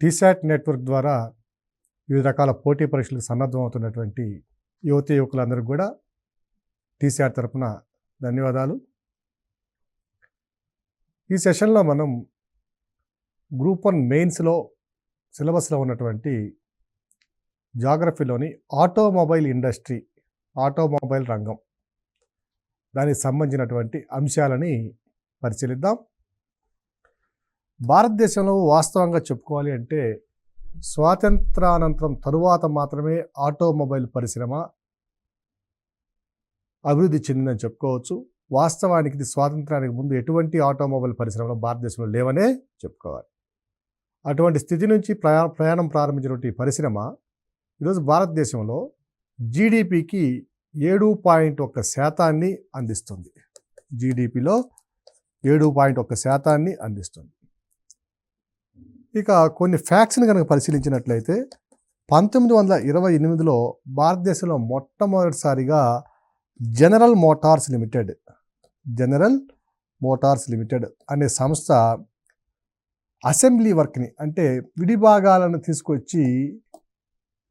T-SAT network ద్వారా వివిధ రకాల పోటీ పరీక్షలకు సన్నద్ధం అవుతున్నటువంటి యువతీ యువకులందరికీ కూడా టీశాట్ తరపున ధన్యవాదాలు. ఈ సెషన్లో మనం గ్రూప్ 1 మెయిన్స్లో సిలబస్లో ఉన్నటువంటి జాగ్రఫీలోని ఆటోమొబైల్ ఇండస్ట్రీ, ఆటోమొబైల్ రంగం, దానికి సంబంధించినటువంటి అంశాలని పరిశీలిద్దాం. భారతదేశంలో వాస్తవంగా చెప్పుకోవాలి అంటే స్వాతంత్రానంతరం తరువాత మాత్రమే ఆటోమొబైల్ పరిశ్రమ అభివృద్ధి చెందిందని చెప్పుకోవచ్చు. వాస్తవానికి ఇది స్వాతంత్రానికి ముందు ఎటువంటి ఆటోమొబైల్ పరిశ్రమలు భారతదేశంలో లేవనే చెప్పుకోవాలి. అటువంటి స్థితి నుంచి ప్రయాణం ప్రారంభించినటువంటి పరిశ్రమ ఈరోజు భారతదేశంలో జీడిపికి 7.1% అందిస్తుంది. జీడిపిలో 7.1% అందిస్తుంది. ఇక కొన్ని ఫ్యాక్ట్స్ని కనుక పరిశీలించినట్లయితే 1928లో భారతదేశంలో మొట్టమొదటిసారిగా జనరల్ మోటార్స్ లిమిటెడ్ అనే సంస్థ అసెంబ్లీ వర్క్ని, అంటే విడిభాగాలను తీసుకొచ్చి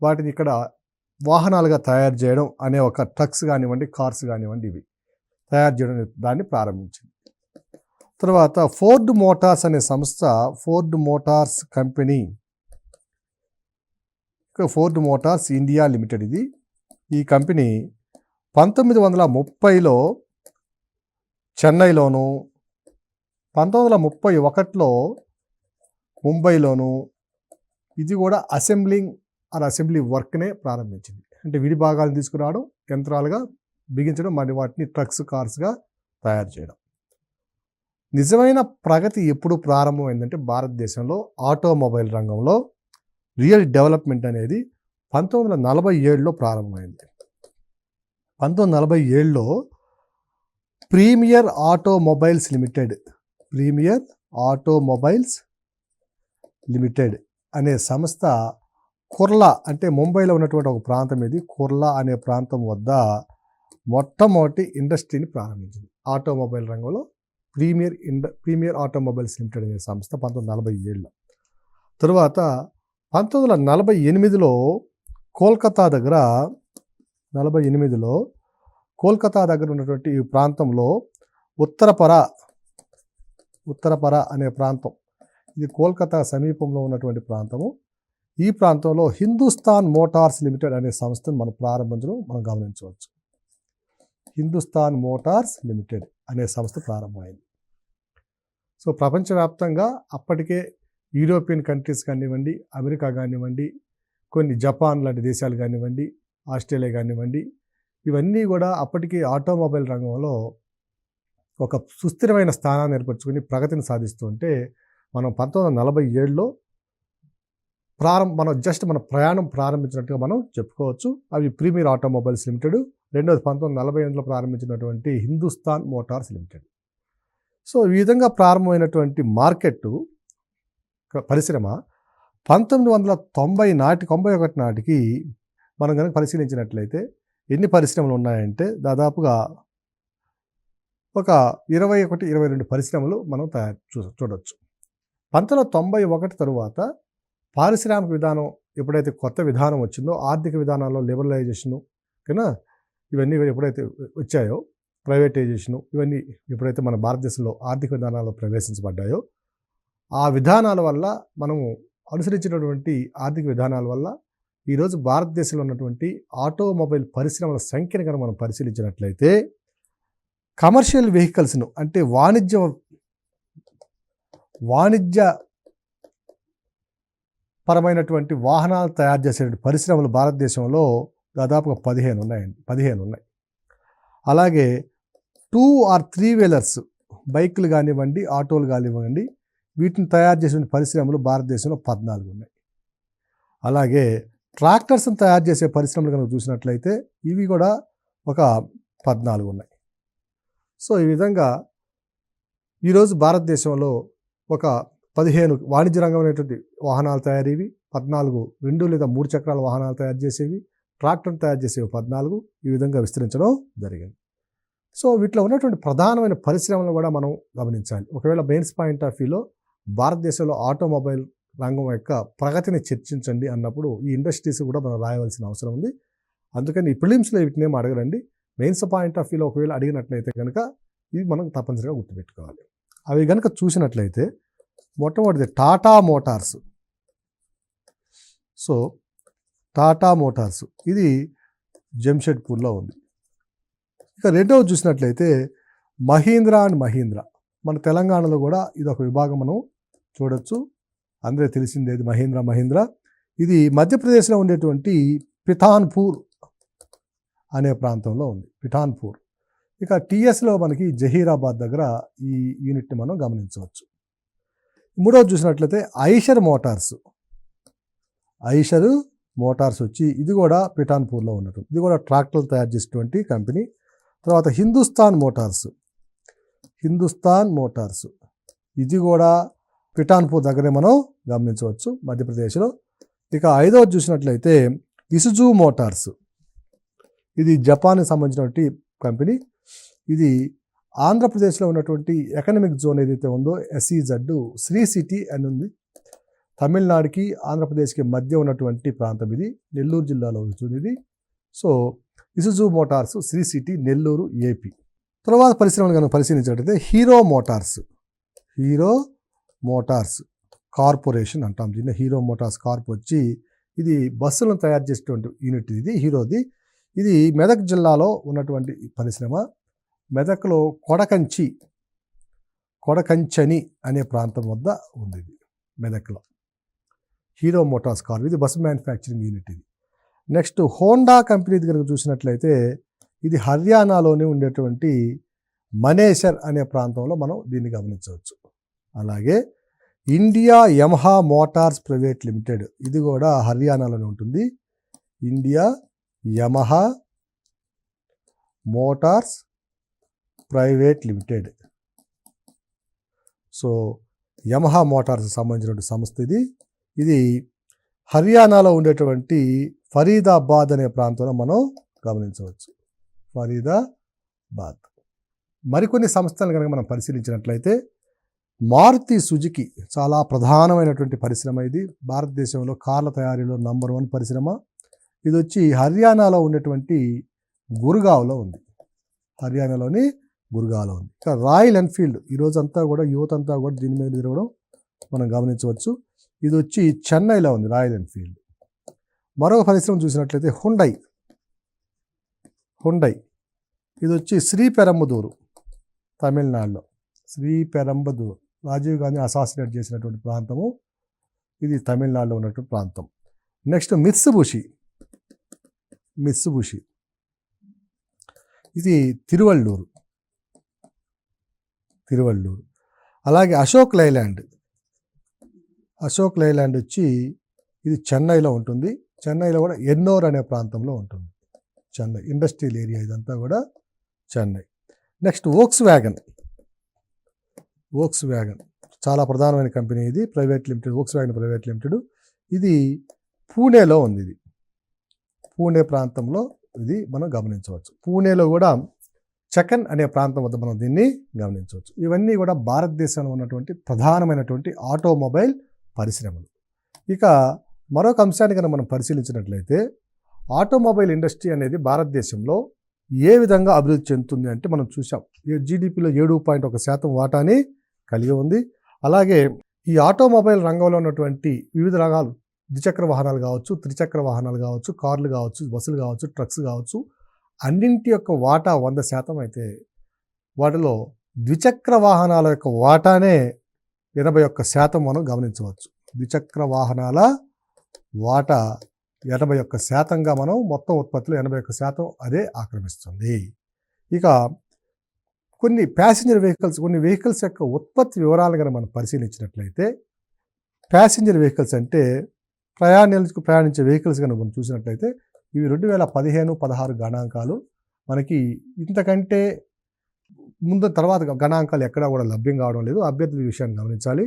వాటిని ఇక్కడ వాహనాలుగా తయారు చేయడం అనే ఒక ట్రక్స్ కానివ్వండి, కార్స్ కానివ్వండి, ఇవి తయారు చేయడం దాన్ని ప్రారంభించింది. తర్వాత ఫోర్డ్ మోటార్స్ అనే సంస్థ, Ford Motors company, Ford Motors India limited, ఈ కంపెనీ 1930లో చెన్నైలోను, 1931లో ముంబైలోను ఇది కూడా అసెంబ్లీ వర్క్నే ప్రారంభించింది. అంటే విడిభాగాలను తీసుకురావడం, యంత్రాలుగా బిగించడం, మరి వాటిని ట్రక్స్, కార్స్గా తయారు చేయడం. నిజమైన ప్రగతి ఎప్పుడు ప్రారంభమైందంటే భారతదేశంలో ఆటోమొబైల్ రంగంలో రియల్ డెవలప్మెంట్ అనేది 1947లో ప్రారంభమైంది. 1947లో ప్రీమియర్ ఆటోమొబైల్స్ లిమిటెడ్ అనే సంస్థ కుర్లా, అంటే ముంబైలో ఉన్నటువంటి ఒక ప్రాంతం ఇది, కుర్లా అనే ప్రాంతం వద్ద మొట్టమొదటి ఇండస్ట్రీని ప్రారంభించింది ఆటోమొబైల్ రంగంలో. ప్రీమియర్ ఆటోమొబైల్స్ లిమిటెడ్ అనే సంస్థ 1947లో. తరువాత 1948లో కోల్కతా దగ్గర ఉన్నటువంటి ఈ ప్రాంతంలో ఉత్తరపర అనే ప్రాంతం, ఇది కోల్కతా సమీపంలో ఉన్నటువంటి ప్రాంతము. ఈ ప్రాంతంలో హిందుస్థాన్ మోటార్స్ లిమిటెడ్ అనే సంస్థను మనం గమనించవచ్చు. హిందుస్థాన్ మోటార్స్ లిమిటెడ్ అనే సంస్థ ప్రారంభమైంది. సో ప్రపంచవ్యాప్తంగా అప్పటికే యూరోపియన్ కంట్రీస్ కానివ్వండి, అమెరికా కానివ్వండి, కొన్ని జపాన్ లాంటి దేశాలు కానివ్వండి, ఆస్ట్రేలియా కానివ్వండి, ఇవన్నీ కూడా అప్పటికే ఆటోమొబైల్ రంగంలో ఒక సుస్థిరమైన స్థానాన్ని ఏర్పరచుకొని ప్రగతిని సాధిస్తుంటే, మనం 1947లో మన ప్రయాణం ప్రారంభించినట్టుగా మనం చెప్పుకోవచ్చు. అవి ప్రీమియర్ ఆటోమొబైల్స్ లిమిటెడ్, రెండోది 1948లో ప్రారంభించినటువంటి హిందుస్థాన్ మోటార్స్ లిమిటెడ్. సో ఈ విధంగా ప్రారంభమైనటువంటి పరిశ్రమ 1991 నాటికి మనం కనుక పరిశీలించినట్లయితే ఎన్ని పరిశ్రమలు ఉన్నాయంటే దాదాపుగా ఒక 21-22 పరిశ్రమలు మనం చూడవచ్చు. 1991 తరువాత పారిశ్రామిక విధానం ఎప్పుడైతే కొత్త విధానం వచ్చిందో, ఆర్థిక విధానాల్లో లిబరలైజేషను కన్నా ఇవన్నీ ఎప్పుడైతే వచ్చాయో, ప్రైవేటైజేషను, ఇవన్నీ ఎప్పుడైతే మన భారతదేశంలో ఆర్థిక విధానాల్లో ప్రవేశించబడ్డాయో, ఆ విధానాల వల్ల మనము అనుసరించినటువంటి ఆర్థిక విధానాల వల్ల ఈరోజు భారతదేశంలో ఉన్నటువంటి ఆటోమొబైల్ పరిశ్రమల సంఖ్యను కనుక మనం పరిశీలించినట్లయితే కమర్షియల్ వెహికల్స్ను, అంటే వాణిజ్య పరమైనటువంటి వాహనాలు తయారు చేసే పరిశ్రమలు భారతదేశంలో దాదాపుగా 15 ఉన్నాయి. అలాగే 2 or 3 వీలర్స్, బైకులు కానివ్వండి, ఆటోలు కానివ్వండి, వీటిని తయారు చేసే పరిశ్రమలు భారతదేశంలో 14 ఉన్నాయి. అలాగే ట్రాక్టర్స్ని తయారు చేసే పరిశ్రమలు కనుక చూసినట్లయితే ఇవి కూడా ఒక 14 ఉన్నాయి. సో ఈ విధంగా ఈరోజు భారతదేశంలో ఒక 15 వాణిజ్య రంగం అనేటువంటి వాహనాలు తయారీవి, 14 2 లేదా 3 చక్రాల వాహనాలు తయారు చేసేవి, ట్రాక్టర్ తయారు చేసేవి 14, ఈ విధంగా విస్తరించడం జరిగింది. సో వీటిలో ఉన్నటువంటి ప్రధానమైన పరిశ్రమలను కూడా మనం గమనించాలి. ఒకవేళ మెయిన్స్ పాయింట్ ఆఫ్ వ్యూలో భారతదేశంలో ఆటోమొబైల్ రంగం యొక్క ప్రగతిని చర్చించండి అన్నప్పుడు ఈ ఇండస్ట్రీస్ కూడా మనం రాయవలసిన అవసరం ఉంది. అందుకని ఈ ప్రిలిమ్స్లో వీటిని ఏమి అడగరండి. మెయిన్స్ పాయింట్ ఆఫ్ వ్యూలో ఒకవేళ అడిగినట్లయితే కనుక ఇవి మనం తప్పనిసరిగా గుర్తుపెట్టుకోవాలి. అవి కనుక చూసినట్లయితే మొట్టమొదటిది Tata Motors. So Tata Motors ఇది జంషెడ్పూర్లో ఉంది. ఇక రెండవది చూసినట్లయితే మహీంద్రా అండ్ మహీంద్రా. మన తెలంగాణలో కూడా ఇది ఒక విభాగం మనం చూడొచ్చు. అందరూ తెలిసిందేది మహీంద్రా. ఇది మధ్యప్రదేశ్లో ఉండేటువంటి పిఠాన్పూర్ అనే ప్రాంతంలో ఉంది. పిఠాన్పూర్. ఇక టీఎస్లో మనకి జహీరాబాద్ దగ్గర ఈ యూనిట్ని మనం గమనించవచ్చు. మూడవది చూసినట్లయితే ఐషర్ మోటార్స్ వచ్చి ఇది కూడా పిఠాన్పూర్లో ఉన్నట్టు. ఇది కూడా ట్రాక్టర్లు తయారు చేసేటువంటి కంపెనీ. తర్వాత హిందుస్థాన్ మోటార్స్ ఇది కూడా పిఠాన్పూర్ దగ్గరే మనం గమనించవచ్చు మధ్యప్రదేశ్లో. ఇక ఐదవది చూసినట్లయితే ఇసుజు మోటార్స్. ఇది జపాన్కి సంబంధించినటువంటి కంపెనీ. ఇది ఆంధ్రప్రదేశ్లో ఉన్నటువంటి ఎకనామిక్ జోన్ ఏదైతే ఉందో SEZ శ్రీ సిటీ అని ఉంది. తమిళనాడుకి ఆంధ్రప్రదేశ్కి మధ్య ఉన్నటువంటి ప్రాంతం ఇది. నెల్లూరు జిల్లాలో ఉంటుంది ఇది. So Isuzu Motors Sri City Nellore AP. తర్వాత పరిశ్రమను కనుక పరిశీలించినట్లయితే హీరో మోటార్స్ కార్పొరేషన్ అంటాం దీన్ని. హీరో మోటార్స్ కార్ప్ వచ్చి ఇది బస్సులను తయారు చేసేటువంటి యూనిట్ ఇది హీరోది. ఇది మెదక్ జిల్లాలో ఉన్నటువంటి పరిశ్రమ. మెదక్లో కొడకంచని అనే ప్రాంతం వద్ద ఉంది ఇది మెదక్లో. హీరో మోటార్స్ కార్ప్ ఇది బస్సు మ్యానుఫ్యాక్చరింగ్ యూనిట్ ఇది. నెక్స్ట్ హోండా కంపెనీది కనుక చూసినట్లయితే ఇది హర్యానాలోనే ఉండేటువంటి మనేసర్ అనే ప్రాంతంలో మనం దీన్ని గమనించవచ్చు. అలాగే India Yamaha Motors private limited ఇది కూడా హర్యానాలోనే ఉంటుంది. India Yamaha Motors private limited. So Yamaha Motors సంబంధించినటువంటి సంస్థ ఇది హర్యానాలో ఉండేటువంటి ఫరీదాబాద్ అనే ప్రాంతంలో మనం గమనించవచ్చు. ఫరీదాబాద్. మరికొన్ని సంస్థలు కనుక మనం పరిశీలించినట్లయితే మారుతి సుజుకి చాలా ప్రధానమైనటువంటి పరిశ్రమ ఇది. భారతదేశంలో కార్ల తయారీలో నంబర్ 1 పరిశ్రమ. ఇది వచ్చి హర్యానాలో ఉండేటువంటి గుర్గావ్లో ఉంది. ఇక రాయల్ ఎన్ఫీల్డ్ ఈరోజంతా కూడా యువత అంతా కూడా దీని మీద తిరగడం మనం గమనించవచ్చు. ఇది వచ్చి చెన్నైలో ఉంది రాయల్ ఎన్ఫీల్డ్. మరొక పరిశ్రమ చూసినట్లయితే హుండై ఇది వచ్చి శ్రీపెరంబదూరు తమిళనాడులో. శ్రీపెరంబదూరు రాజీవ్ గాంధీ అసాసినేట్ చేసినటువంటి ప్రాంతము ఇది తమిళనాడులో ఉన్నటువంటి ప్రాంతం. నెక్స్ట్ మిత్సుబుషి ఇది తిరువళ్ళూరు. అలాగే అశోక్ లైలాండ్ వచ్చి ఇది చెన్నైలో ఉంటుంది. చెన్నైలో కూడా ఎన్నోర్ అనే ప్రాంతంలో ఉంటుంది. చెన్నై ఇండస్ట్రియల్ ఏరియా ఇదంతా కూడా చెన్నై. నెక్స్ట్ వోక్స్ వ్యాగన్ చాలా ప్రధానమైన కంపెనీ ఇది private limited. Volkswagen private limited ఇది పూణేలో ఉంది. ఇది పూణే ప్రాంతంలో ఇది మనం గమనించవచ్చు. పూణేలో కూడా చకన్ అనే ప్రాంతం వద్ద మనం దీన్ని గమనించవచ్చు. ఇవన్నీ కూడా భారతదేశంలో ఉన్నటువంటి ప్రధానమైనటువంటి ఆటోమొబైల్ పరిశ్రమలు. ఇక మరొక అంశాన్ని కనుక మనం పరిశీలించినట్లయితే ఆటోమొబైల్ ఇండస్ట్రీ అనేది భారతదేశంలో ఏ విధంగా అభివృద్ధి చెందుతుంది అంటే మనం చూసాం. GDPలో 7.1% వాటాని కలిగి ఉంది. అలాగే ఈ ఆటోమొబైల్ రంగంలో ఉన్నటువంటి వివిధ రకాలు ద్విచక్ర వాహనాలు కావచ్చు, త్రిచక్ర వాహనాలు కావచ్చు, కార్లు కావచ్చు, బస్సులు కావచ్చు, ట్రక్స్ కావచ్చు, అన్నింటి యొక్క వాటా 100% అయితే వాటిలో ద్విచక్ర వాహనాల యొక్క వాటానే 81% మనం గమనించవచ్చు. ద్విచక్ర వాహనాల వాటా 81%గా మనం మొత్తం ఉత్పత్తిలో 81% అదే ఆక్రమిస్తుంది. ఇక కొన్ని ప్యాసింజర్ వెహికల్స్, కొన్ని వెహికల్స్ యొక్క ఉత్పత్తి వివరాలు కనుక మనం పరిశీలించినట్లయితే ప్యాసింజర్ వెహికల్స్ అంటే ప్రయాణించే వెహికల్స్ కనుక మనం చూసినట్లయితే ఇవి 2015-16 గణాంకాలు. మనకి ఇంతకంటే ముందు తర్వాత గణాంకాలు ఎక్కడా కూడా లభ్యం కావడం లేదు. అభ్యర్థుల విషయాన్ని గమనించాలి.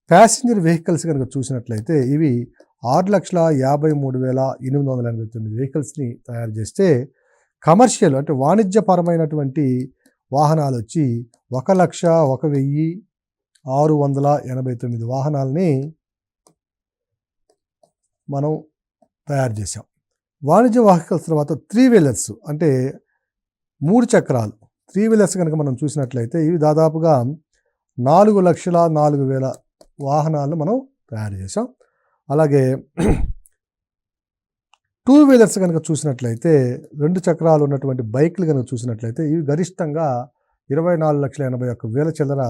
ప్యాసింజర్ వెహికల్స్ కనుక చూసినట్లయితే ఇవి 6,53,889 వెహికల్స్ని తయారు చేస్తే కమర్షియల్ అంటే వాణిజ్యపరమైనటువంటి వాహనాలు వచ్చి 1,01,689 వాహనాలని మనం తయారు చేసాం. వాణిజ్య వెహికల్స్ తర్వాత 3 వీలర్స్ అంటే 3 చక్రాలు 3 వీలర్స్ కనుక మనం చూసినట్లయితే ఇవి దాదాపుగా 4,04,000 వాహనాలను మనం తయారు చేసాం. అలాగే 2 వీలర్స్ కనుక చూసినట్లయితే 2 చక్రాలు ఉన్నటువంటి బైక్లు కనుక చూసినట్లయితే ఇవి గరిష్టంగా 24,81,000 చిల్లర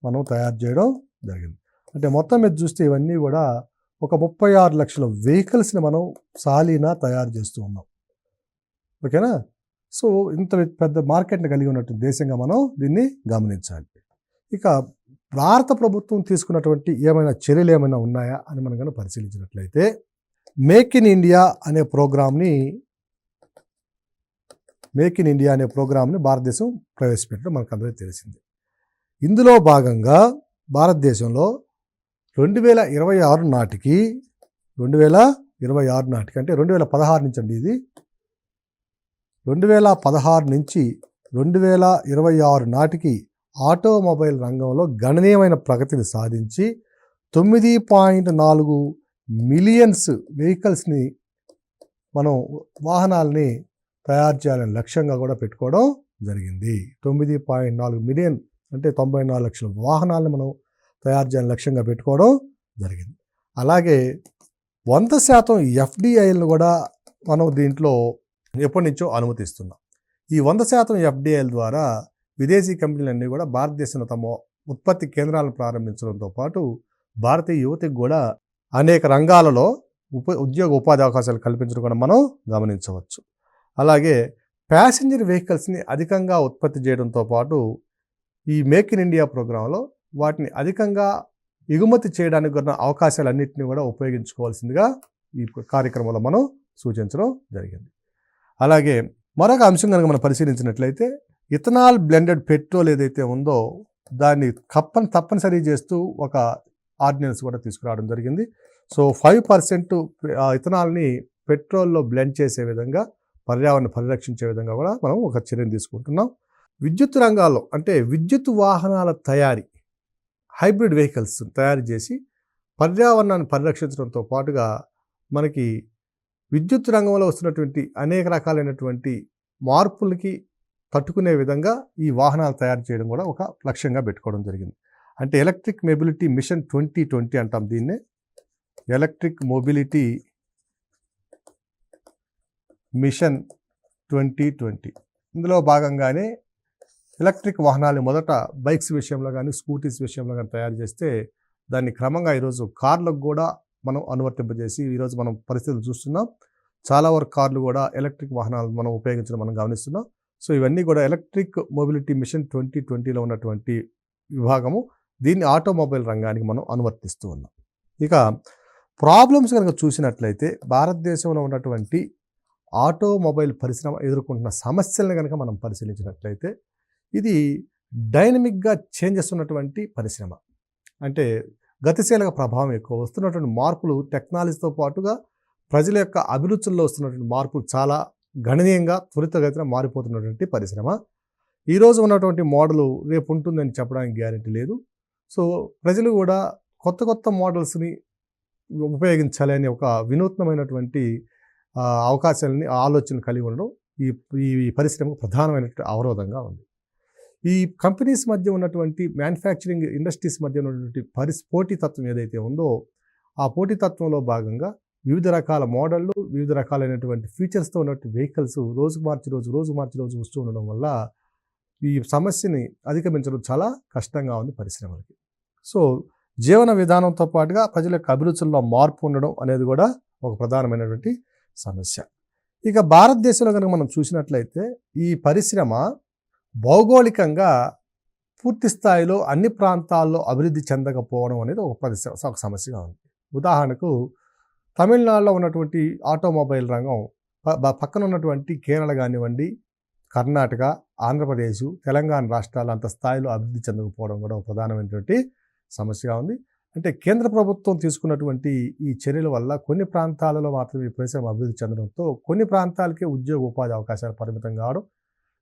మనం తయారు చేయడం జరిగింది. అంటే మొత్తం మీద చూస్తే ఇవన్నీ కూడా ఒక 36 లక్షల వెహికల్స్ని మనం సాలీనా తయారు చేస్తూ ఉన్నాం. ఓకేనా? సో ఇంత పెద్ద మార్కెట్ని కలిగి ఉన్నటువంటి దేశంగా మనం దీన్ని గమనించాలి. ఇక భారత ప్రభుత్వం తీసుకున్నటువంటి ఏమైనా చర్యలు ఏమైనా ఉన్నాయా అని మనం కనుక పరిశీలించినట్లయితే మేక్ ఇన్ ఇండియా అనే ప్రోగ్రామ్ని భారతదేశం ప్రవేశపెట్టడం మనకు అందరికీ తెలిసింది. ఇందులో భాగంగా భారతదేశంలో 2026 నాటికి అంటే 2016 నుంచి అండి, ఇది 2016 నుంచి 2026 నాటికి ఆటోమొబైల్ రంగంలో గణనీయమైన ప్రగతిని సాధించి 9.4 మిలియన్స్ వెహికల్స్ని మనం వాహనాలని తయారు చేయాలని లక్ష్యంగా కూడా పెట్టుకోవడం జరిగింది. 9.4 మిలియన్ అంటే 94 లక్షల వాహనాలను మనం తయారు చేయాలని లక్ష్యంగా పెట్టుకోవడం జరిగింది. అలాగే 100% ఎఫ్డిఐలను కూడా మనం దీంట్లో ఎప్పటి నుంచో అనుమతిస్తున్నాం. ఈ 100% ఎఫ్డిఐల ద్వారా విదేశీ కంపెనీలన్నీ కూడా భారతదేశంలో తమ ఉత్పత్తి కేంద్రాలను ప్రారంభించడంతో పాటు భారతీయ యువతకు కూడా అనేక రంగాలలో ఉద్యోగ ఉపాధి అవకాశాలు కల్పించడం కూడా మనం గమనించవచ్చు. అలాగే ప్యాసింజర్ వెహికల్స్ని అధికంగా ఉత్పత్తి చేయడంతో పాటు ఈ మేక్ ఇన్ ఇండియా ప్రోగ్రాంలో వాటిని అధికంగా ఎగుమతి చేయడానికి ఉన్న అవకాశాలన్నింటినీ కూడా ఉపయోగించుకోవాల్సిందిగా ఈ కార్యక్రమంలో మనం సూచించడం జరిగింది. అలాగే మరొక అంశం కనుక మనం పరిశీలించినట్లయితే ఇథనాల్ బ్లెండెడ్ పెట్రోల్ ఏదైతే ఉందో దాన్ని తప్పనిసరి చేస్తూ ఒక ఆర్డినెన్స్ కూడా తీసుకురావడం జరిగింది. సో 5% ఇథనాల్ని పెట్రోల్లో బ్లెండ్ చేసే విధంగా, పర్యావరణ పరిరక్షించే విధంగా కూడా మనం ఒక చర్యను తీసుకుంటున్నాం. విద్యుత్ రంగాల్లో అంటే విద్యుత్ వాహనాల తయారీ, హైబ్రిడ్ వెహికల్స్ తయారు చేసి పర్యావరణాన్ని పరిరక్షించడంతో పాటుగా మనకి విద్యుత్ రంగంలో వస్తున్నటువంటి అనేక రకాలైనటువంటి మార్పులకి తట్టుకునే విధంగా ఈ వాహనాలు తయారు చేయడం కూడా ఒక లక్ష్యంగా పెట్టుకోవడం జరిగింది. అంటే ఎలక్ట్రిక్ మొబిలిటీ మిషన్ 2020 అంటాం దీన్నే. ఎలక్ట్రిక్ మొబిలిటీ మిషన్ 2020 ఇందులో భాగంగానే ఎలక్ట్రిక్ వాహనాలు మొదట బైక్స్ విషయంలో కానీ స్కూటీస్ విషయంలో కానీ తయారు చేస్తే దాన్ని క్రమంగా ఈరోజు కార్లకు కూడా మనం అనువర్తింపజేసి ఈరోజు మనం పరిస్థితులు చూస్తున్నాం. చాలా వరకు కార్లు కూడా ఎలక్ట్రిక్ వాహనాలు మనం ఉపయోగించడం మనం గమనిస్తున్నాం. సో ఇవన్నీ కూడా ఎలక్ట్రిక్ మొబిలిటీ మిషన్ 2020లో ఉన్నటువంటి విభాగము. దీన్ని ఆటోమొబైల్ రంగానికి మనం అనువర్తిస్తూ ఉన్నాం. ఇక ప్రాబ్లమ్స్ కనుక చూసినట్లయితే భారతదేశంలో ఉన్నటువంటి ఆటోమొబైల్ పరిశ్రమ ఎదుర్కొంటున్న సమస్యలను కనుక మనం పరిశీలించినట్లయితే ఇది డైనమిక్గా చేంజెస్ ఉన్నటువంటి పరిశ్రమ. అంటే గతిశీలక ప్రభావం ఎక్కువ, వస్తున్నటువంటి మార్పులు టెక్నాలజీతో పాటుగా ప్రజల యొక్క అభిరుచుల్లో వస్తున్నటువంటి మార్పులు చాలా గణనీయంగా త్వరితగతిన మారిపోతున్నటువంటి పరిశ్రమ. ఈరోజు ఉన్నటువంటి మోడలు రేపు ఉంటుందని చెప్పడానికి గ్యారెంటీ లేదు. సో ప్రజలు కూడా కొత్త కొత్త మోడల్స్ని ఉపయోగించాలి అనే ఒక వినూత్నమైనటువంటి అవకాశాలని ఆలోచన కలిగి ఉండడం ఈ పరిశ్రమకు ప్రధానమైనటువంటి అవరోధంగా ఉంది. ఈ కంపెనీస్ మధ్య ఉన్నటువంటి మ్యానుఫ్యాక్చరింగ్ ఇండస్ట్రీస్ మధ్య ఉన్నటువంటి పోటీతత్వం ఏదైతే ఉందో ఆ పోటీతత్వంలో భాగంగా వివిధ రకాల మోడళ్ళు, వివిధ రకాలైనటువంటి ఫీచర్స్తో ఉన్నటువంటి వెహికల్స్ రోజు మార్చి రోజు వస్తూ ఉండడం వల్ల ఈ సమస్యని అధిగమించడం చాలా కష్టంగా ఉంది పరిశ్రమలకి. సో జీవన విధానంతో పాటుగా ప్రజల యొక్క అభిరుచుల్లో మార్పు ఉండడం అనేది కూడా ఒక ప్రధానమైనటువంటి సమస్య. ఇక భారతదేశంలో కనుక మనం చూసినట్లయితే ఈ పరిశ్రమ భౌగోళికంగా పూర్తి స్థాయిలో అన్ని ప్రాంతాల్లో అభివృద్ధి చెందకపోవడం అనేది ఒక సమస్యగా ఉంది. ఉదాహరణకు తమిళనాడులో ఉన్నటువంటి ఆటోమొబైల్ రంగం పక్కన ఉన్నటువంటి కేరళ కానివ్వండి, కర్ణాటక, ఆంధ్రప్రదేశ్, తెలంగాణ రాష్ట్రాలు అంత స్థాయిలో అభివృద్ధి చెందకపోవడం కూడా ఒక ప్రధానమైనటువంటి సమస్యగా ఉంది. అంటే కేంద్ర ప్రభుత్వం తీసుకున్నటువంటి ఈ చర్యల వల్ల కొన్ని ప్రాంతాలలో మాత్రమే పరిశ్రమ అభివృద్ధి చెందడంతో కొన్ని ప్రాంతాలకే ఉద్యోగ ఉపాధి అవకాశాలు పరిమితం కావడం,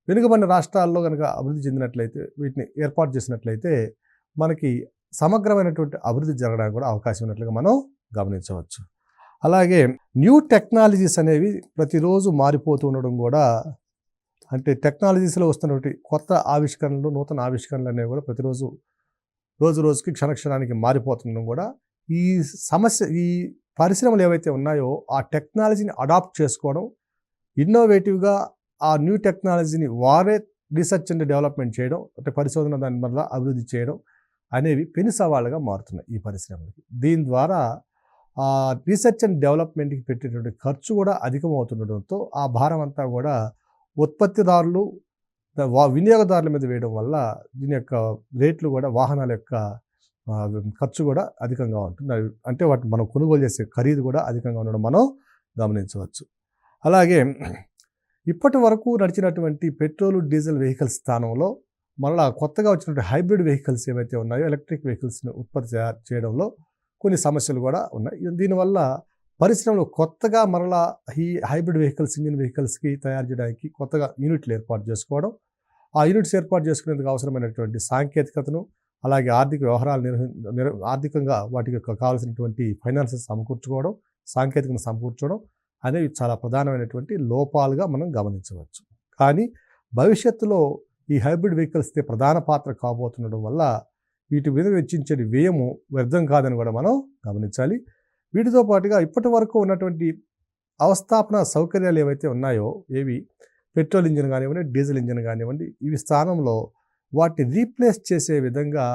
వెనుకబడిన రాష్ట్రాల్లో కనుక అభివృద్ధి చెందినట్లయితే వీటిని ఏర్పాటు చేసినట్లయితే మనకి సమగ్రమైనటువంటి అభివృద్ధి జరగడానికి కూడా అవకాశం ఉన్నట్లుగా మనం గమనించవచ్చు. అలాగే న్యూ టెక్నాలజీస్ అనేవి ప్రతిరోజు మారిపోతూ ఉండడం కూడా, అంటే టెక్నాలజీస్లో వస్తున్నటువంటి కొత్త ఆవిష్కరణలు, నూతన ఆవిష్కరణలు అనేవి కూడా ప్రతిరోజు రోజు రోజుకి క్షణక్షణానికి మారిపోతుండడం కూడా ఈ పరిశ్రమలు ఏవైతే ఉన్నాయో ఆ టెక్నాలజీని అడాప్ట్ చేసుకోవడం, ఇన్నోవేటివ్గా ఆ న్యూ టెక్నాలజీని వారే రీసెర్చ్ అండ్ డెవలప్మెంట్ చేయడం, అంటే పరిశోధన దాని వల్ల అభివృద్ధి చేయడం అనేవి పెను సవాళ్ళుగా మారుతున్నాయి ఈ పరిశ్రమలకి. దీని ద్వారా ఆ రీసెర్చ్ అండ్ డెవలప్మెంట్కి పెట్టేటువంటి ఖర్చు కూడా అధికమవుతుండడంతో ఆ భారం అంతా కూడా ఉత్పత్తిదారులు, వినియోగదారుల మీద వేయడం వల్ల దీని యొక్క రేట్లు కూడా, వాహనాల యొక్క ఖర్చు కూడా అధికంగా ఉంటుంది. అంటే వాటిని మనం కొనుగోలు చేసే ఖరీదు కూడా అధికంగా ఉండడం మనం గమనించవచ్చు. అలాగే ఇప్పటి వరకు నడిచినటువంటి పెట్రోల్, డీజిల్ వెహికల్స్ స్థానంలో మరలా కొత్తగా వచ్చినటువంటి హైబ్రిడ్ వెహికల్స్ ఏవైతే ఉన్నాయో, ఎలక్ట్రిక్ వెహికల్స్ని ఉత్పత్తి చేయడంలో కొన్ని సమస్యలు కూడా ఉన్నాయి. దీనివల్ల పరిశ్రమలు కొత్తగా మరలా ఈ హైబ్రిడ్ వెహికల్స్, ఇంజిన్ వెహికల్స్కి తయారు చేయడానికి కొత్తగా యూనిట్లు ఏర్పాటు చేసుకోవడం, ఆ యూనిట్స్ ఏర్పాటు చేసుకునేందుకు అవసరమైనటువంటి సాంకేతికతను, అలాగే ఆర్థిక వ్యవహారాలు ఆర్థికంగా వాటికి కావాల్సినటువంటి ఫైనాన్సెస్ సమకూర్చుకోవడం, సాంకేతికను సమకూర్చడం అనేవి చాలా ప్రధానమైనటువంటి లోపాలుగా మనం గమనించవచ్చు. కానీ భవిష్యత్తులో ఈ హైబ్రిడ్ వెహికల్స్తో ప్రధాన పాత్ర కాబోతుండడం వల్ల వీటి మీద వెచ్చించే వ్యయము వ్యర్థం కాదని కూడా మనం గమనించాలి. వీటితో పాటుగా ఇప్పటి వరకు ఉన్నటువంటి అవస్థాపన సౌకర్యాలు ఏవైతే ఉన్నాయో, ఏవి పెట్రోల్ ఇంజిన్ కానివ్వండి, డీజిల్ ఇంజిన్ కానివ్వండి, ఇవి స్థానంలో వాటిని రీప్లేస్ చేసే విధంగా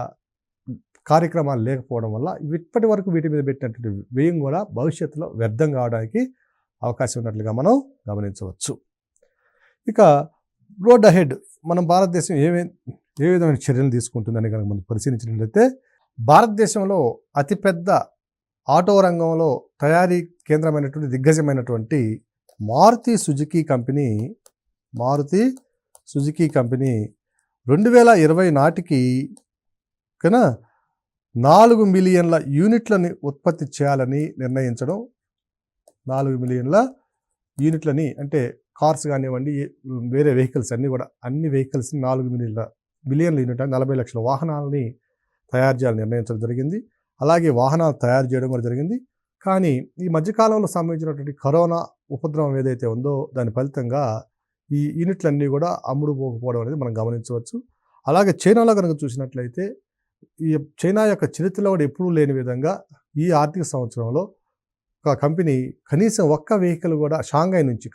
కార్యక్రమాలు లేకపోవడం వల్ల ఇప్పటి వరకు వీటి మీద పెట్టినటువంటి వ్యయం కూడా భవిష్యత్తులో వ్యర్థం కావడానికి అవకాశం ఉన్నట్లుగా మనం గమనించవచ్చు. ఇక రోడ్ అహెడ్ మనం భారతదేశం ఏ విధమైన చర్యలు తీసుకుంటుందని కనుక మనం పరిశీలించినట్లయితే, భారతదేశంలో అతిపెద్ద ఆటో రంగంలో తయారీ కేంద్రమైనటువంటి దిగ్గజమైనటువంటి మారుతి సుజుకీ కంపెనీ 2020 నాటికి కన్నా 4 మిలియన్ల యూనిట్లని ఉత్పత్తి చేయాలని నిర్ణయించడం. 4 మిలియన్ల యూనిట్లని అంటే కార్స్ కానివ్వండి, వేరే వెహికల్స్ అన్నీ కూడా, అన్ని వెహికల్స్ని 4 మిలియన్ల యూనిట్, 40 లక్షల వాహనాలని తయారు చేయాలని నిర్ణయించడం జరిగింది. అలాగే వాహనాలు తయారు చేయడం కూడా జరిగింది. కానీ ఈ మధ్యకాలంలో సంభవించినటువంటి కరోనా ఉపద్రవం ఏదైతే ఉందో దాని ఫలితంగా ఈ యూనిట్లన్నీ కూడా అమ్ముడుపోకపోవడం అనేది మనం గమనించవచ్చు. అలాగే చైనాలో కనుక చూసినట్లయితే, ఈ చైనా యొక్క చరిత్రలో కూడా ఎప్పుడూ లేని విధంగా ఈ ఆర్థిక సంవత్సరంలో ఒక కంపెనీ కనీసం ఒక్క వెహికల్ కూడా షాంఘై నుంచి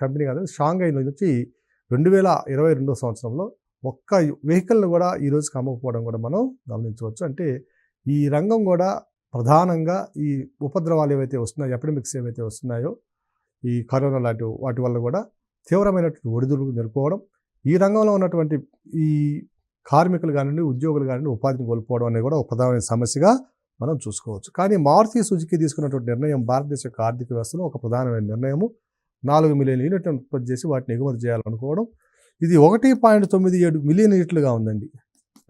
2022 సంవత్సరంలో ఒక్క వెహికల్ని కూడా ఈ రోజుకి అమ్మకపోవడం కూడా మనం గమనించవచ్చు. అంటే ఈ రంగం కూడా ప్రధానంగా ఈ ఉపద్రవాలు ఏవైతే వస్తున్నాయో, ఎపిడమిక్స్ ఏవైతే వస్తున్నాయో, ఈ కరోనా లాంటి వాటి వల్ల కూడా తీవ్రమైనటువంటి ఒడిదుడుకు ఎదుర్కోవడం, ఈ రంగంలో ఉన్నటువంటి ఈ కార్మికులు కానివ్వండి, ఉద్యోగులు కానివ్వండి ఉపాధిని కోల్పోవడం అనేది కూడా ఒక ప్రధానమైన సమస్యగా మనం చూసుకోవచ్చు. కానీ మారుతి సుజుకి తీసుకున్నటువంటి నిర్ణయం భారతదేశ యొక్క ఆర్థిక వ్యవస్థలో ఒక ప్రధానమైన నిర్ణయము. 4 మిలియన్ యూనిట్లను ఉత్పత్తి చేసి వాటిని ఎగుమతి చేయాలనుకోవడం. ఇది 1.97 మిలియన్ యూనిట్లుగా ఉందండి.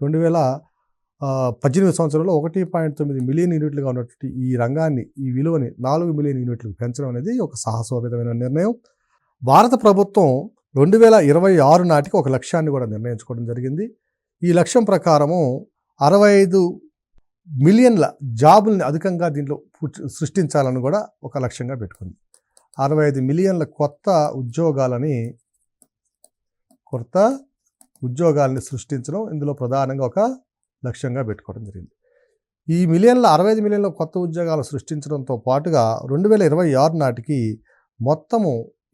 2018 సంవత్సరంలో 1.9 మిలియన్ యూనిట్లుగా ఉన్నటువంటి ఈ రంగాన్ని, ఈ విలువని 4 మిలియన్ యూనిట్లకు పెంచడం అనేది ఒక సాహసోపేతమైన నిర్ణయం. భారత ప్రభుత్వం 2026 నాటికి ఒక లక్ష్యాన్ని కూడా నిర్ణయించుకోవడం జరిగింది. ఈ లక్ష్యం ప్రకారము 65 మిలియన్ల జాబుల్ని అధికంగా దీంట్లో సృష్టించాలని కూడా ఒక లక్ష్యంగా పెట్టుకుంది. 65 మిలియన్ల కొత్త ఉద్యోగాలని సృష్టించడం ఇందులో ప్రధానంగా ఒక లక్ష్యంగా పెట్టుకోవడం జరిగింది. ఈ 65 మిలియన్ల కొత్త ఉద్యోగాలు సృష్టించడంతో పాటుగా 2026 నాటికి మొత్తము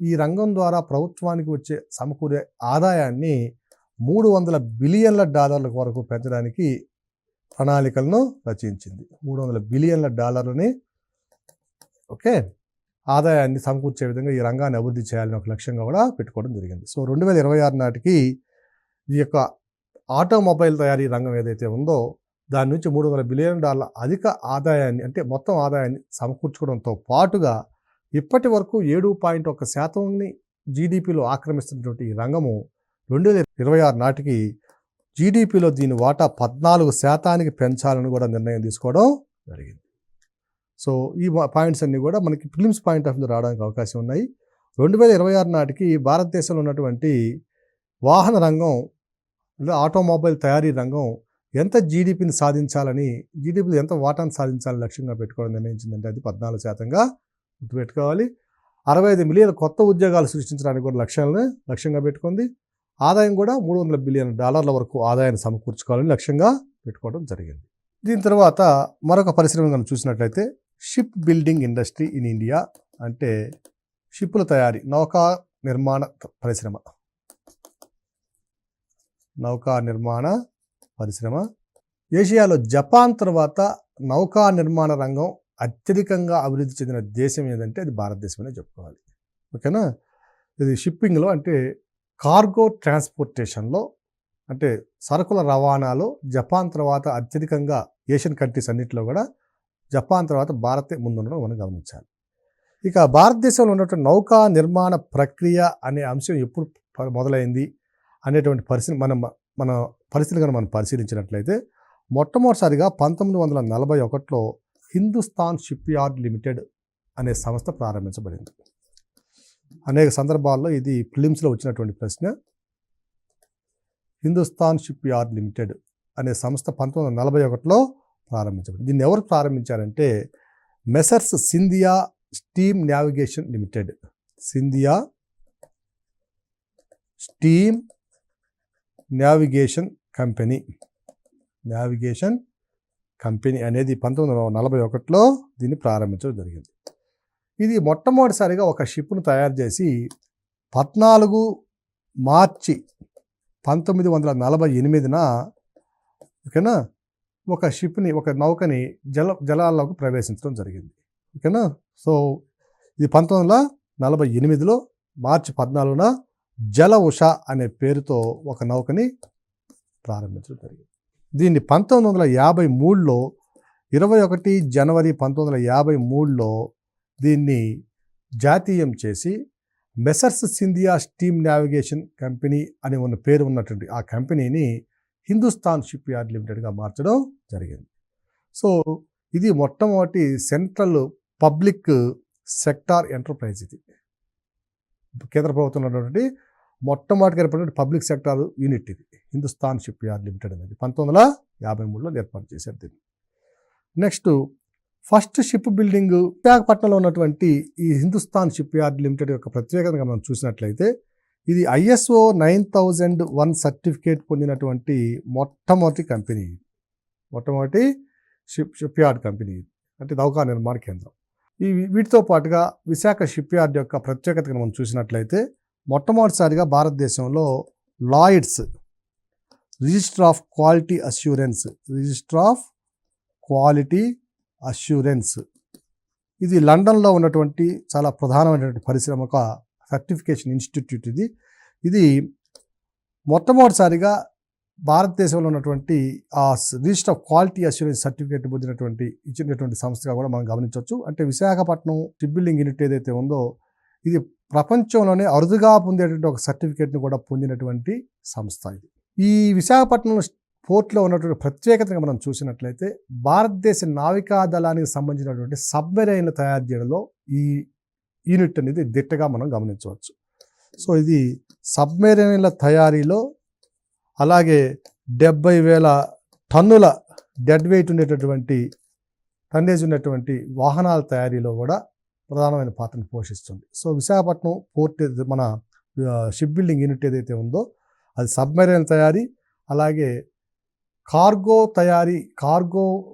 ఈ రంగం ద్వారా ప్రభుత్వానికి వచ్చే సమకూరే ఆదాయాన్ని $300 బిలియన్ల వరకు పెంచడానికి ప్రణాళికలను రచించింది. $300 బిలియన్ల ఆదాయాన్ని సమకూర్చే విధంగా ఈ రంగాన్ని అభివృద్ధి చేయాలని ఒక లక్ష్యంగా కూడా పెట్టుకోవడం జరిగింది. సో 2026 నాటికి ఈ యొక్క ఆటోమొబైల్ తయారీ రంగం ఏదైతే ఉందో దాని నుంచి $300 బిలియన్ అధిక ఆదాయాన్ని, అంటే మొత్తం ఆదాయాన్ని సమకూర్చుకోవడంతో పాటుగా ఇప్పటి వరకు 7.1% జీడిపిలో ఆక్రమిస్తున్నటువంటి ఈ రంగము 2026 నాటికి జీడిపిలో దీని వాటా 14% పెంచాలని కూడా నిర్ణయం తీసుకోవడం జరిగింది. సో ఈ పాయింట్స్ అన్నీ కూడా మనకి ప్రిలిమ్స్ పాయింట్ ఆఫ్ వ్యూ రావడానికి అవకాశం ఉన్నాయి. 2026 నాటికి భారతదేశంలో ఉన్నటువంటి వాహన రంగం, ఆటోమొబైల్ తయారీ రంగం ఎంత జీడిపిని సాధించాలని, జీడిపిలో ఎంత వాటాను సాధించాలని లక్ష్యంగా పెట్టుకోవడం నిర్ణయించిందంటే అది 14%గా గుర్తుపెట్టుకోవాలి. 65 మిలియన్ కొత్త ఉద్యోగాలు సృష్టించడానికి కూడా లక్ష్యంగా పెట్టుకుంది. ఆదాయం కూడా $300 బిలియన్ వరకు ఆదాయాన్ని సమకూర్చుకోవాలని లక్ష్యంగా పెట్టుకోవడం జరిగింది. దీని తర్వాత మరొక పరిశ్రమ మనం చూసినట్లయితే ship building industry in India, అంటే షిప్పుల తయారీ, నౌకా నిర్మాణ పరిశ్రమ. ఏషియాలో జపాన్ తర్వాత నౌకా నిర్మాణ రంగం అత్యధికంగా అభివృద్ధి చెందిన దేశం ఏదంటే అది భారతదేశమనే చెప్పుకోవాలి. ఓకేనా. ఇది షిప్పింగ్లో అంటే కార్గో ట్రాన్స్పోర్టేషన్లో అంటే సరుకుల రవాణాలో జపాన్ తర్వాత అత్యధికంగా ఏషియన్ కంట్రీస్ అన్నింటిలో కూడా జపాన్ తర్వాత భారతే ముందుండడం మనం గమనించాలి. ఇక భారతదేశంలో ఉన్నటువంటి నౌకా నిర్మాణ ప్రక్రియ అనే అంశం ఎప్పుడు మొదలైంది అనేటువంటి మన పరిస్థితిని కనుక మనం పరిశీలించినట్లయితే మొట్టమొదటిసారిగా 1941లో హిందుస్థాన్ షిప్ యార్డ్ లిమిటెడ్ అనే సంస్థ ప్రారంభించబడింది. అనేక సందర్భాల్లో ఇది ప్రిలిమ్స్లో వచ్చినటువంటి ప్రశ్న. హిందుస్థాన్ షిప్ యార్డ్ లిమిటెడ్ అనే సంస్థ 1941లో ప్రారంభించబడింది. దీన్ని ఎవరు ప్రారంభించారంటే Messrs Scindia steam navigation limited. Scindia steam navigation company అనేది 1941లో దీన్ని ప్రారంభించడం జరిగింది. ఇది మొట్టమొదటిసారిగా ఒక షిప్ను తయారు చేసి 14 మార్చి 1948న ఓకేనా ఒక నౌకని జలాల్లోకి ప్రవేశించడం జరిగింది. ఓకేనా. సో ఇది 1948లో మార్చి 14న జల ఉష అనే పేరుతో ఒక నౌకని ప్రారంభించడం జరిగింది. దీన్ని 1953లో 21 జనవరి 1953లో దీన్ని జాతీయం చేసి Messrs Scindia steam navigation company అని ఉన్న పేరు ఉన్నటువంటి ఆ కంపెనీని హిందుస్థాన్ షిప్ యార్డ్ లిమిటెడ్గా మార్చడం జరిగింది. సో ఇది మొట్టమొదటి సెంట్రల్ పబ్లిక్ సెక్టార్ ఎంటర్ప్రైజ్. ఇది కేంద్ర ప్రభుత్వం ఉన్నటువంటి మొట్టమొదటిగా ఏర్పడినటువంటి పబ్లిక్ సెక్టార్ యూనిట్ ఇది హిందుస్థాన్ షిప్ యార్డ్ లిమిటెడ్ అనేది 1953లో ఏర్పాటు చేశారు దీన్ని. నెక్స్ట్ ఫస్ట్ షిప్ బిల్డింగ్ విశాఖపట్నంలో ఉన్నటువంటి ఈ హిందుస్థాన్ షిప్ యార్డ్ లిమిటెడ్ యొక్క ప్రత్యేకతగా మనం చూసినట్లయితే ఇది ISO 9001 సర్టిఫికేట్ పొందినటువంటి మొట్టమొదటి షిప్ యార్డ్ కంపెనీ, అంటే నౌకా నిర్మాణ కేంద్రం. వీటితో పాటుగా విశాఖ షిప్ యార్డ్ యొక్క ప్రత్యేకతగా మనం చూసినట్లయితే మొట్టమొదటిసారిగా భారతదేశంలో Lloyds register of quality assurance ఇది లండన్లో ఉన్నటువంటి చాలా ప్రధానమైనటువంటి పరిశ్రమ సర్టిఫికేషన్ ఇన్స్టిట్యూట్. ఇది మొట్టమొదటిసారిగా భారతదేశంలో ఉన్నటువంటి ఆ register of quality assurance certificate ఇచ్చినటువంటి సంస్థగా కూడా మనం గమనించవచ్చు. అంటే విశాఖపట్నం షిప్ బిల్డింగ్ యూనిట్ ఏదైతే ఉందో ఇది ప్రపంచంలోనే అరుదుగా పొందేటువంటి ఒక సర్టిఫికేట్ని కూడా పొందినటువంటి సంస్థ ఇది. ఈ విశాఖపట్నం పోర్ట్లో ఉన్నటువంటి ప్రత్యేకతగా మనం చూసినట్లయితే భారతదేశ నావికా దళానికి సంబంధించినటువంటి సబ్మెరైన్లు తయారు చేయడంలో ఈ యూనిట్ అనేది దిట్టగా మనం గమనించవచ్చు. సో ఇది సబ్మెరైన్ల తయారీలో అలాగే 70,000 టన్నుల డెడ్ వెయిట్ టన్నేజ్ ఉన్నటువంటి వాహనాల తయారీలో కూడా ప్రధానమైన పాత్రను పోషిస్తుంది. సో విశాఖపట్నం పోర్ట్ మన షిప్ బిల్డింగ్ యూనిట్ ఏదైతే ఉందో అది సబ్మెరైన్ తయారీ అలాగే కార్గో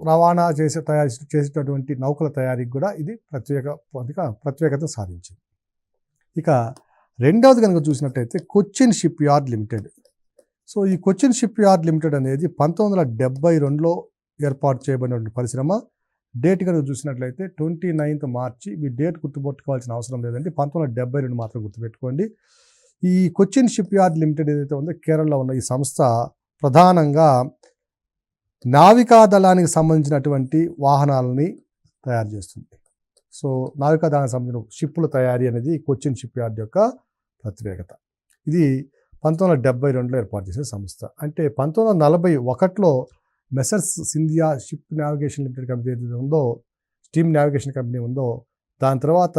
రవాణా చేసేటటువంటి నౌకల తయారీకి కూడా ఇది ప్రత్యేకత సాధించింది. ఇక రెండవది కనుక చూసినట్టయితే Cochin ship yard limited. So ఈ కొచ్చిన్ షిప్ యార్డ్ లిమిటెడ్ అనేది 1972లో ఏర్పాటు చేయబడిన పరిశ్రమ. డేట్ కనుక చూసినట్లయితే 29th మార్చి. మీ డేట్ గుర్తుపెట్టుకోవాల్సిన అవసరం లేదండి, 1972 మాత్రం గుర్తుపెట్టుకోండి. ఈ కొచ్చిన్ షిప్ యార్డ్ లిమిటెడ్ ఏదైతే ఉందో కేరళలో ఉన్న ఈ సంస్థ ప్రధానంగా నావికా దళానికి సంబంధించినటువంటి వాహనాలని తయారు చేస్తుంది. సో నావికా దళానికి సంబంధించిన షిప్పుల తయారీ అనేది కొచ్చిన్ షిప్ యార్డ్ యొక్క ప్రత్యేకత. ఇది 1972లో ఏర్పాటు చేసిన సంస్థ. అంటే 1941లో Messrs Scindia ship navigation limited company ఏదైతే ఉందో స్టీమ్ నావిగేషన్ కంపెనీ ఉందో దాని తర్వాత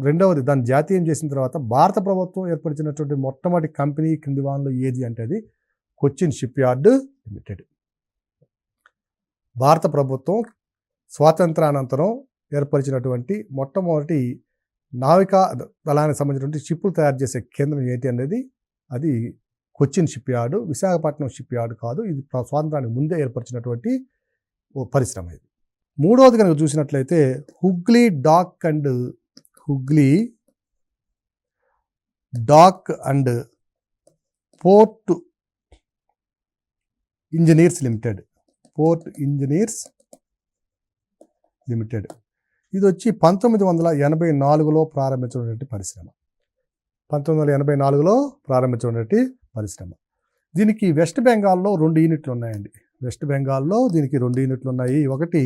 రెండవది దాన్ని జాతీయం చేసిన తర్వాత భారత ప్రభుత్వం ఏర్పరిచినటువంటి మొట్టమొదటి కంపెనీ కింది వానలో ఏది అంటే అది కొచ్చిన్ షిప్ యార్డ్ లిమిటెడ్. భారత ప్రభుత్వం స్వాతంత్రానంతరం ఏర్పరిచినటువంటి మొట్టమొదటి నావికా దళానికి సంబంధించినటువంటి షిప్పులు తయారు చేసే కేంద్రం ఏంటి అనేది అది Cochin ship yard, Visakhapatnam ship yard కాదు. ఇది స్వాతంత్రానికి ముందే ఏర్పరిచినటువంటి ఓ పరిశ్రమ ఇది. మూడవది కనుక చూసినట్లయితే Hooghly dock and port engineers limited. ఇది వచ్చి 1984లో ప్రారంభించినటువంటి పరిశ్రమ. 1984లో ప్రారంభించినటువంటి పరిశ్రమ. దీనికి వెస్ట్ బెంగాల్లో 2 యూనిట్లు ఉన్నాయండి. వెస్ట్ బెంగాల్లో దీనికి 2 యూనిట్లు ఉన్నాయి. ఒకటి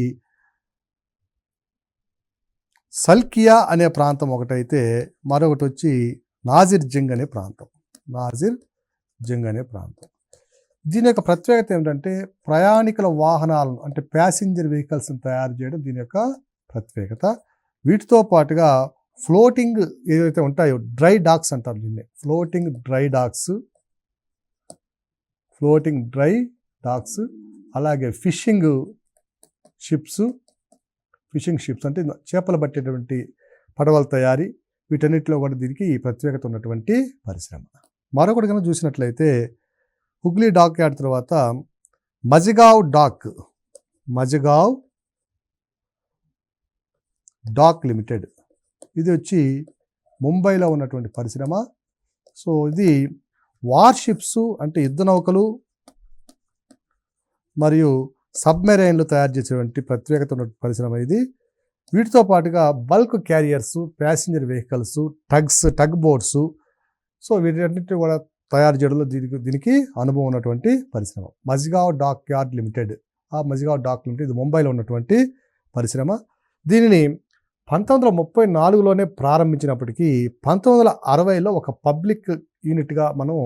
సల్కియా అనే ప్రాంతం ఒకటైతే మరొకటి వచ్చి నాజిర్ జంగ్ అనే ప్రాంతం. దీని యొక్క ప్రత్యేకత ఏమిటంటే ప్రయాణికుల వాహనాలను అంటే ప్యాసింజర్ వెహికల్స్ని తయారు చేయడం దీని యొక్క ప్రత్యేకత. వీటితో పాటుగా ఫ్లోటింగ్ ఏవైతే ఉంటాయో డ్రై డాక్స్ అంటారు దీన్ని, ఫ్లోటింగ్ డ్రై డాక్స్, అలాగే ఫిషింగ్ షిప్స్ అంటే చేపలు పట్టేటువంటి పడవల తయారీ, వీటన్నిటిలో కూడా దీనికి ప్రత్యేకత ఉన్నటువంటి పరిశ్రమ. మరొకటి కనుక చూసినట్లయితే హుగ్లీ డాక్ యార్డ్ తర్వాత మజిగావ్ డాక్ లిమిటెడ్. ఇది వచ్చి ముంబైలో ఉన్నటువంటి పరిశ్రమ. సో ఇది వార్షిప్స్ అంటే యుద్ధ నౌకలు మరియు సబ్మెరైన్లు తయారు చేసేటువంటి ప్రత్యేకత ఉన్న పరిశ్రమ ఇది. వీటితో పాటుగా bulk carriers, passenger vehicles, tug boats, so వీటన్నిటిని కూడా తయారు చేయడంలో దీనికి అనుభవం ఉన్నటువంటి పరిశ్రమ మజిగావ్ డాక్ యార్డ్ లిమిటెడ్. ఇది ముంబైలో ఉన్నటువంటి పరిశ్రమ. దీనిని 1934లోనే ప్రారంభించినప్పటికీ 1960లో ఒక పబ్లిక్ యూనిట్గా మనం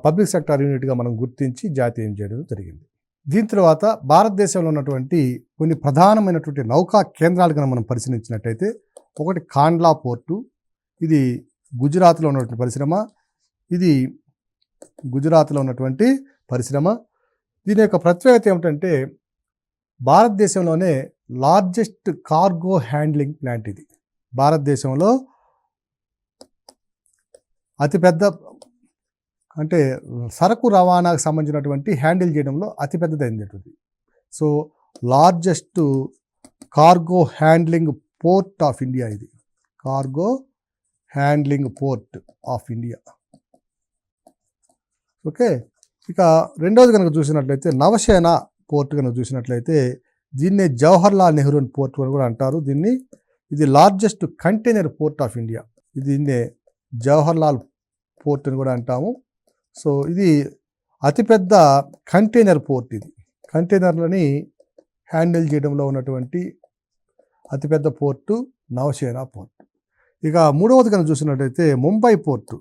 పబ్లిక్ సెక్టార్ యూనిట్గా మనం గుర్తించి జాతీయం చేయడం జరిగింది. దీని తర్వాత భారతదేశంలో ఉన్నటువంటి కొన్ని ప్రధానమైనటువంటి నౌకా కేంద్రాలు కనుక మనం పరిశీలించినట్టయితే ఒకటి కాండ్లా పోర్టు. ఇది గుజరాత్లో ఉన్నటువంటి పరిశ్రమ. దీని యొక్క ప్రత్యేకత ఏమిటంటే భారతదేశంలోనే లార్జెస్ట్ కార్గో హ్యాండ్లింగ్ ప్లాంట్ ఇది. భారతదేశంలో అతిపెద్ద అంటే సరకు రవాణాకు సంబంధించినటువంటి హ్యాండిల్ చేయడంలో అతిపెద్దదైనటువంటి so largest cargo handling port of India ఇది. ఓకే, ఇక రెండవది కనుక చూసినట్లయితే నవసేన పోర్ట్ కనుక చూసినట్లయితే దీన్నే జవహర్లాల్ నెహ్రూ పోర్ట్ అని కూడా అంటారు. ఇది largest container port of India. దీన్నే జవహర్లాల్ పోర్ట్ అని కూడా అంటాము. సో ఇది అతిపెద్ద కంటైనర్ పోర్ట్. ఇది కంటైనర్లని హ్యాండిల్ చేయడంలో ఉన్నటువంటి అతిపెద్ద పోర్టు నవసేన పోర్ట్. ఇక మూడవది కనుక చూసినట్లయితే ముంబై పోర్టు.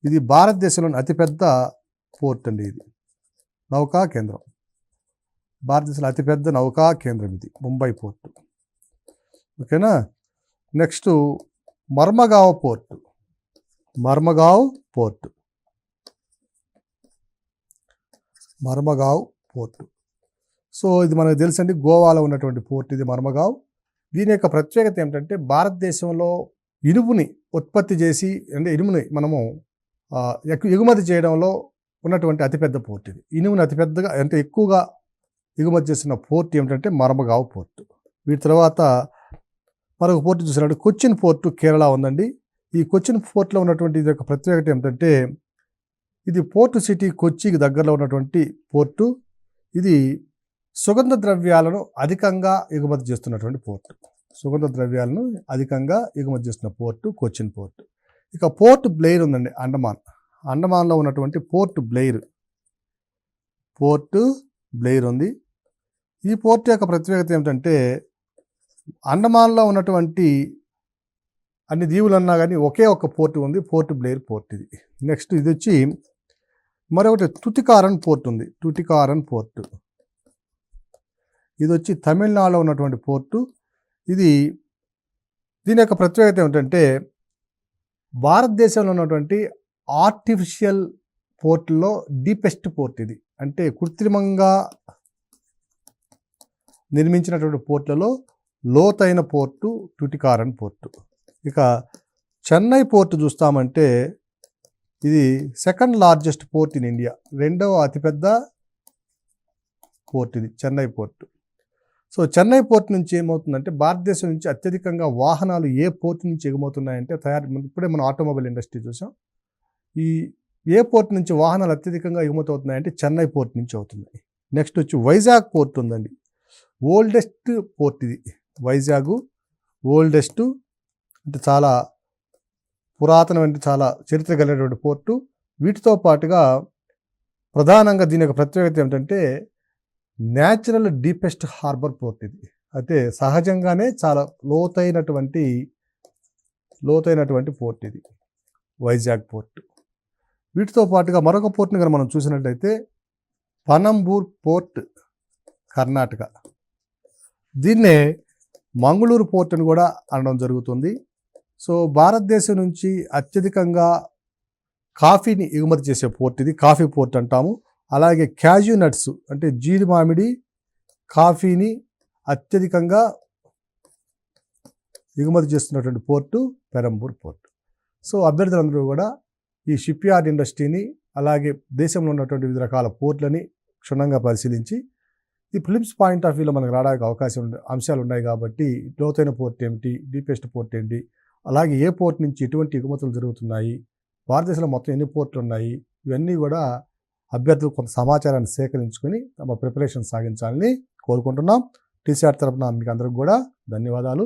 ఇది భారతదేశంలోని అతిపెద్ద పోర్ట్ అండి. ఇది నౌకా కేంద్రం, భారతదేశంలో అతిపెద్ద నౌకా కేంద్రం ఇది ముంబై పోర్టు. ఓకేనా. Next Marmagao port. సో ఇది మనకు తెలుసండి, గోవాలో ఉన్నటువంటి పోర్ట్ ఇది మర్మగావ్. దీని యొక్క ప్రత్యేకత ఏమిటంటే భారతదేశంలో ఇనుముని ఉత్పత్తి చేసి అంటే ఇనుముని మనము ఎగుమతి చేయడంలో ఉన్నటువంటి అతిపెద్ద పోర్ట్ ఇది. ఇనుముని అతిపెద్దగా అంటే ఎక్కువగా ఎగుమతి చేస్తున్న పోర్ట్ ఏమిటంటే మర్మగావ్ పోర్టు. వీటి తర్వాత మరొక పోర్టు చూసినట్టు కొచ్చిన్ పోర్టు కేరళ ఉందండి. ఈ కొచ్చిన్ పోర్ట్లో ఉన్నటువంటి ఇది యొక్క ప్రత్యేకత ఏమిటంటే ఇది పోర్టు సిటీ కొచ్చికి దగ్గరలో ఉన్నటువంటి పోర్టు. ఇది సుగంధ ద్రవ్యాలను అధికంగా ఎగుమతి చేస్తున్నటువంటి పోర్టు. కొచ్చిన్ పోర్టు. ఇక పోర్ట్ బ్లెయిర్ ఉందండి, అండమాన్లో ఉన్నటువంటి పోర్ట్ బ్లెయిర్ ఉంది. ఈ పోర్ట్ యొక్క ప్రత్యేకత ఏమిటంటే అండమాన్లో ఉన్నటువంటి అన్ని దీవులు అన్నా కానీ ఒకే ఒక పోర్టు ఉంది, పోర్ట్ బ్లెయిర్ పోర్ట్ ఇది. నెక్స్ట్ ఇది వచ్చి మరొకటి తుటికారన్ పోర్టు. ఇది వచ్చి తమిళనాడులో ఉన్నటువంటి పోర్టు. దీని యొక్క ప్రత్యేకత ఏమిటంటే భారతదేశంలో ఉన్నటువంటి ఆర్టిఫిషియల్ పోర్టుల్లో డీపెస్ట్ పోర్ట్ ఇది. అంటే కృత్రిమంగా నిర్మించినటువంటి పోర్టులలో లోతైన పోర్టు ట్యుటికారన్ పోర్టు. ఇక చెన్నై పోర్టు చూస్తామంటే ఇది second largest port in India, రెండవ అతిపెద్ద పోర్ట్ ఇది Chennai port. So Chennai port నుంచి ఏమవుతుందంటే భారతదేశం నుంచి అత్యధికంగా వాహనాలు ఏ పోర్ట్ నుంచి ఎగుమవుతున్నాయంటే ఇప్పుడే మనం ఆటోమొబైల్ ఇండస్ట్రీ చూసాం. ఈ ఏ పోర్ట్ నుంచి వాహనాలు అత్యధికంగా ఎగుమవుతున్నాయంటే చెన్నై పోర్ట్ నుంచి అవుతున్నాయి. నెక్స్ట్ వచ్చి వైజాగ్ పోర్ట్ ఉందండి, ఓల్డెస్ట్ పోర్ట్ ఇది. వైజాగ్ ఓల్డెస్ట్ అంటే చాలా పురాతనమైన చాలా చరిత్ర కలిగినటువంటి పోర్టు. వీటితో పాటుగా ప్రధానంగా దీని యొక్క ప్రత్యేకత ఏమిటంటే న్యాచురల్ డీపెస్ట్ హార్బర్ పోర్ట్ ఇది. అయితే సహజంగానే చాలా లోతైనటువంటి పోర్ట్ ఇది వైజాగ్ పోర్ట్. వీటితో పాటుగా మరొక పోర్ట్ని కనుక మనం చూసినట్లయితే పనంబూర్ పోర్ట్ కర్ణాటక, దీన్నే మంగళూరు పోర్ట్ అని కూడా అనడం జరుగుతుంది. సో భారతదేశం నుంచి అత్యధికంగా కాఫీని ఎగుమతి చేసే పోర్ట్ ఇది, కాఫీ పోర్ట్ అంటాము. అలాగే క్యాజ్యూ నట్స్ అంటే జీడి మామిడి కాఫీని అత్యధికంగా ఎగుమతి చేస్తున్నటువంటి పోర్టు పెరంబూర్ పోర్ట్. సో అభ్యర్థులందరూ కూడా ఈ షిప్ యార్డ్ ఇండస్ట్రీని అలాగే దేశంలో ఉన్నటువంటి వివిధ రకాల పోర్ట్లని క్షుణ్ణంగా పరిశీలించి ఈ ప్రిలిమ్స్ పాయింట్ ఆఫ్ వ్యూలో మనకు రావడానికి అవకాశం అంశాలు ఉన్నాయి కాబట్టి లోతైన పోర్ట్ ఏమిటి, డీపెస్ట్ పోర్ట్ ఏంటి, అలాగే ఏ పోర్ట్ నుంచి ఎటువంటి ఎగుమతులు జరుగుతున్నాయి, భారతదేశంలో మొత్తం ఎన్ని పోర్ట్లు ఉన్నాయి, ఇవన్నీ కూడా అభ్యర్థులు కొంత సమాచారాన్ని సేకరించుకొని తమ ప్రిపరేషన్ సాగించాలని కోరుకుంటున్నాం. టీసీఆర్ తరపున మీకు అందరికి కూడా ధన్యవాదాలు.